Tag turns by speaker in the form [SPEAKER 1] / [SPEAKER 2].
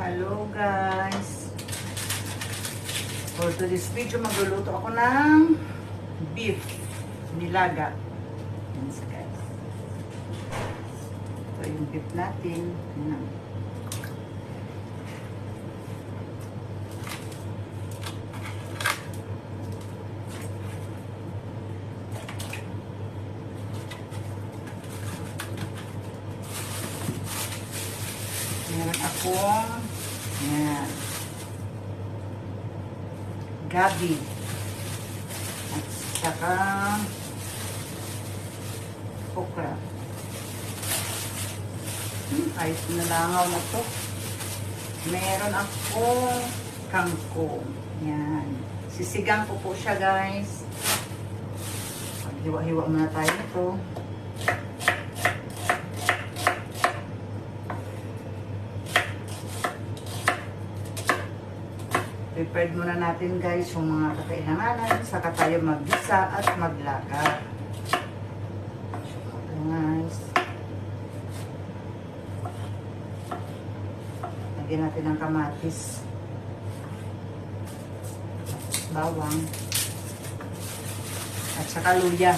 [SPEAKER 1] Hello guys! For today's video, magluluto ako ng beef nilaga. Yan guys. Ito yung beef natin. Yan. Meron akong yan, gabi at saka okra. Ayos na langaw na to. Meron akong kangkong. Yan. Sisigang ko po siya guys. Hiwa-hiwa muna tayo nito. Prepared muna natin guys yung mga kakailanganan saka tayo maggisa at maglaga. So guys, lagyan natin ng kamatis, bawang at saka luya.